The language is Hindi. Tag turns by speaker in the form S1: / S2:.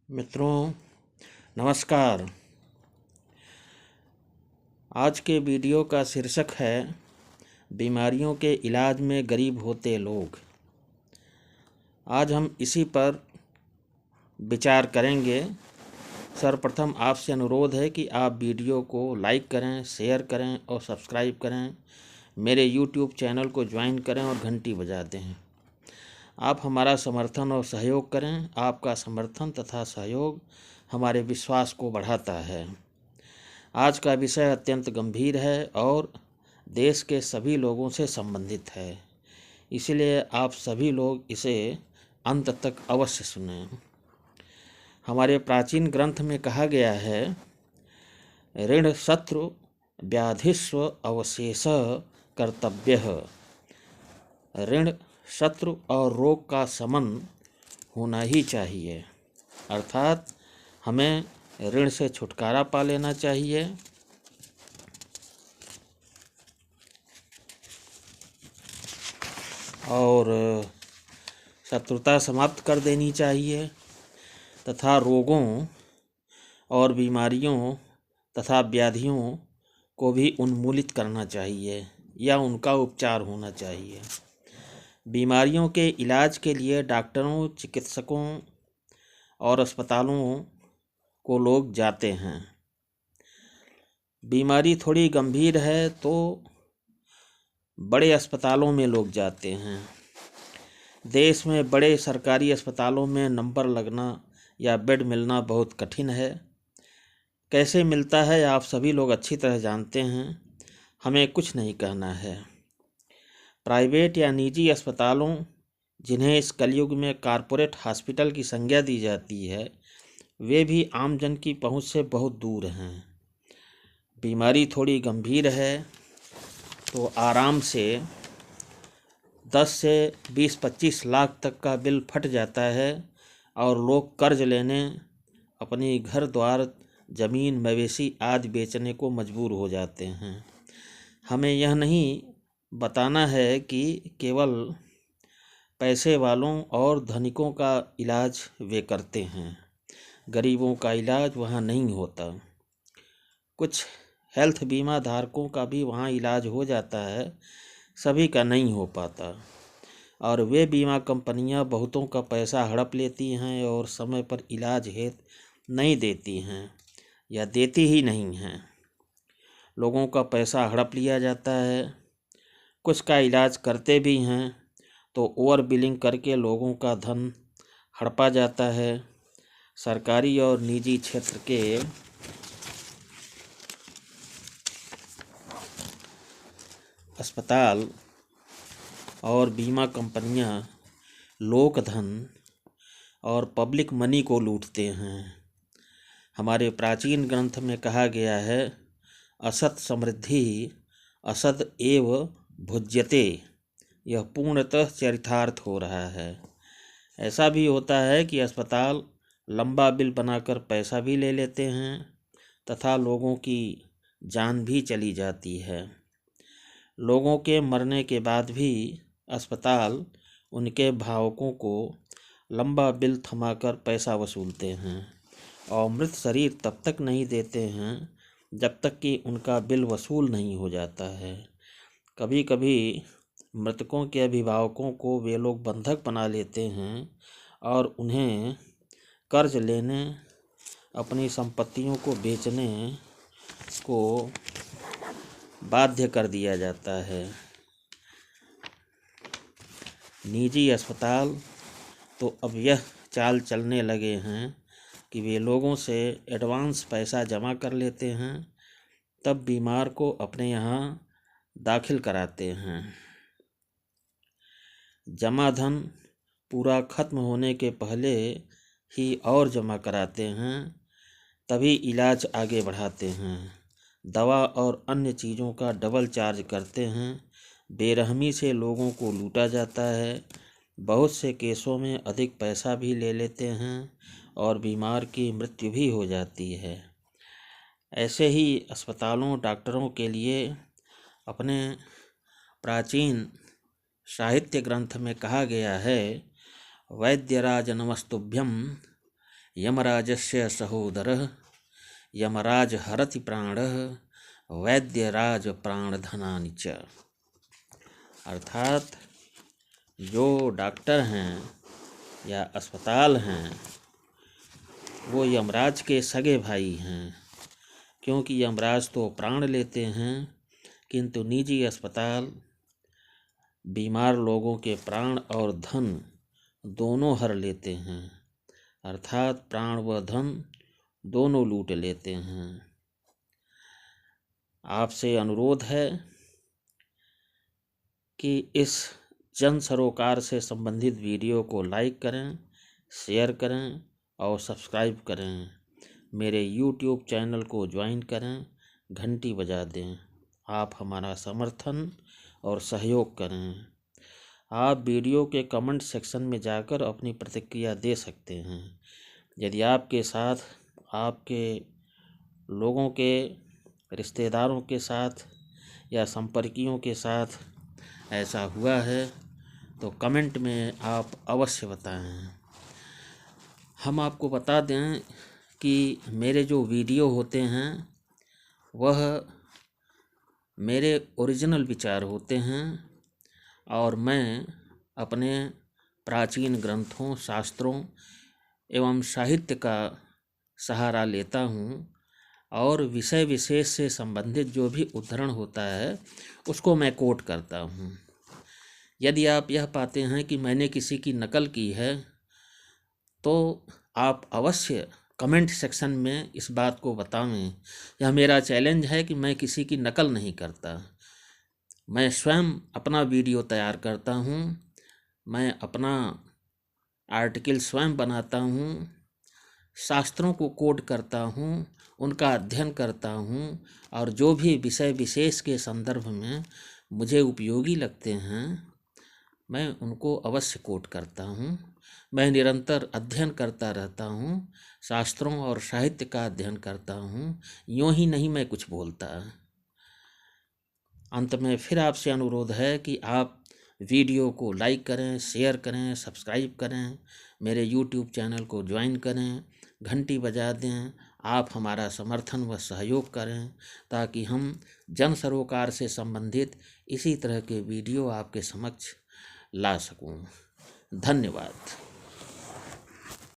S1: मित्रों नमस्कार। आज के वीडियो का शीर्षक है बीमारियों के इलाज में गरीब होते लोग। आज हम इसी पर विचार करेंगे। सर्वप्रथम आपसे अनुरोध है कि आप वीडियो को लाइक करें, शेयर करें और सब्सक्राइब करें। मेरे YouTube चैनल को ज्वाइन करें और घंटी बजा दें। आप हमारा समर्थन और सहयोग करें। आपका समर्थन तथा सहयोग हमारे विश्वास को बढ़ाता है। आज का विषय अत्यंत गंभीर है और देश के सभी लोगों से संबंधित है, इसलिए आप सभी लोग इसे अंत तक अवश्य सुनें। हमारे प्राचीन ग्रंथ में कहा गया है, ऋण शत्रु व्याधिस्व अवशेष कर्तव्यः। ऋण, शत्रु और रोग का शमन होना ही चाहिए, अर्थात हमें ऋण से छुटकारा पा लेना चाहिए और शत्रुता समाप्त कर देनी चाहिए तथा रोगों और बीमारियों तथा व्याधियों को भी उन्मूलित करना चाहिए या उनका उपचार होना चाहिए। बीमारियों के इलाज के लिए डॉक्टरों, चिकित्सकों और अस्पतालों को लोग जाते हैं। बीमारी थोड़ी गंभीर है तो बड़े अस्पतालों में लोग जाते हैं। देश में बड़े सरकारी अस्पतालों में नंबर लगना या बेड मिलना बहुत कठिन है। कैसे मिलता है आप सभी लोग अच्छी तरह जानते हैं, हमें कुछ नहीं कहना है। प्राइवेट या निजी अस्पतालों, जिन्हें इस कलयुग में कॉरपोरेट हॉस्पिटल की संज्ञा दी जाती है, वे भी आम जन की पहुंच से बहुत दूर हैं। बीमारी थोड़ी गंभीर है तो आराम से 10 से 20-25 लाख तक का बिल फट जाता है और लोग कर्ज लेने, अपनी घर द्वार, ज़मीन, मवेशी आदि बेचने को मजबूर हो जाते हैं। हमें यह नहीं बताना है कि केवल पैसे वालों और धनिकों का इलाज वे करते हैं, गरीबों का इलाज वहाँ नहीं होता। कुछ हेल्थ बीमा धारकों का भी वहाँ इलाज हो जाता है, सभी का नहीं हो पाता और वे बीमा कंपनियाँ बहुतों का पैसा हड़प लेती हैं और समय पर इलाज हेतु नहीं देती हैं या देती ही नहीं हैं। लोगों का पैसा हड़प लिया जाता है। कुछ का इलाज करते भी हैं तो ओवर बिलिंग करके लोगों का धन हड़पा जाता है। सरकारी और निजी क्षेत्र के अस्पताल और बीमा कंपनियां लोक धन और पब्लिक मनी को लूटते हैं। हमारे प्राचीन ग्रंथ में कहा गया है, असत समृद्धि असद एव भुज्यते। यह पूर्णतः चरितार्थ हो रहा है। ऐसा भी होता है कि अस्पताल लंबा बिल बनाकर पैसा भी ले लेते हैं तथा लोगों की जान भी चली जाती है। लोगों के मरने के बाद भी अस्पताल उनके भावुकों को लंबा बिल थमाकर पैसा वसूलते हैं और मृत शरीर तब तक नहीं देते हैं जब तक कि उनका बिल वसूल नहीं हो जाता है। कभी कभी मृतकों के अभिभावकों को वे लोग बंधक बना लेते हैं और उन्हें कर्ज लेने, अपनी संपत्तियों को बेचने को बाध्य कर दिया जाता है। निजी अस्पताल तो अब यह चाल चलने लगे हैं कि वे लोगों से एडवांस पैसा जमा कर लेते हैं, तब बीमार को अपने यहाँ दाखिल कराते हैं। जमा धन पूरा खत्म होने के पहले ही और जमा कराते हैं, तभी इलाज आगे बढ़ाते हैं। दवा और अन्य चीज़ों का डबल चार्ज करते हैं। बेरहमी से लोगों को लूटा जाता है। बहुत से केसों में अधिक पैसा भी ले लेते हैं और बीमार की मृत्यु भी हो जाती है। ऐसे ही अस्पतालों, डॉक्टरों के लिए अपने प्राचीन साहित्य ग्रंथ में कहा गया है, वैद्यराज नमस्तुभ्यं यमराजस्य सहोदरः यमराज हरति प्राणः वैद्यराज प्राणधनानि च। अर्थात जो डॉक्टर हैं या अस्पताल हैं वो यमराज के सगे भाई हैं, क्योंकि यमराज तो प्राण लेते हैं किंतु निजी अस्पताल बीमार लोगों के प्राण और धन दोनों हर लेते हैं, अर्थात प्राण व धन दोनों लूट लेते हैं। आपसे अनुरोध है कि इस जन सरोकार से संबंधित वीडियो को लाइक करें, शेयर करें और सब्सक्राइब करें। मेरे YouTube चैनल को ज्वाइन करें, घंटी बजा दें। आप हमारा समर्थन और सहयोग करें। आप वीडियो के कमेंट सेक्शन में जाकर अपनी प्रतिक्रिया दे सकते हैं। यदि आपके साथ, आपके लोगों के रिश्तेदारों के साथ या संपर्कियों के साथ ऐसा हुआ है तो कमेंट में आप अवश्य बताएं। हम आपको बता दें कि मेरे जो वीडियो होते हैं वह मेरे ओरिजिनल विचार होते हैं और मैं अपने प्राचीन ग्रंथों, शास्त्रों एवं साहित्य का सहारा लेता हूँ और विषय विशेष से संबंधित जो भी उद्धरण होता है उसको मैं कोट करता हूँ। यदि आप यह पाते हैं कि मैंने किसी की नकल की है तो आप अवश्य कमेंट सेक्शन में इस बात को बताएं। यह मेरा चैलेंज है कि मैं किसी की नकल नहीं करता। मैं स्वयं अपना वीडियो तैयार करता हूँ, मैं अपना आर्टिकल स्वयं बनाता हूँ, शास्त्रों को कोट करता हूँ, उनका अध्ययन करता हूँ और जो भी विषय विशेष के संदर्भ में मुझे उपयोगी लगते हैं मैं उनको अवश्य कोट करता हूँ। मैं निरंतर अध्ययन करता रहता हूँ, शास्त्रों और साहित्य का अध्ययन करता हूँ, यूँ ही नहीं मैं कुछ बोलता। अंत में फिर आपसे अनुरोध है कि आप वीडियो को लाइक करें, शेयर करें, सब्सक्राइब करें, मेरे YouTube चैनल को ज्वाइन करें, घंटी बजा दें। आप हमारा समर्थन व सहयोग करें ताकि हम जन सरोकार से संबंधित इसी तरह के वीडियो आपके समक्ष ला सकूं। धन्यवाद।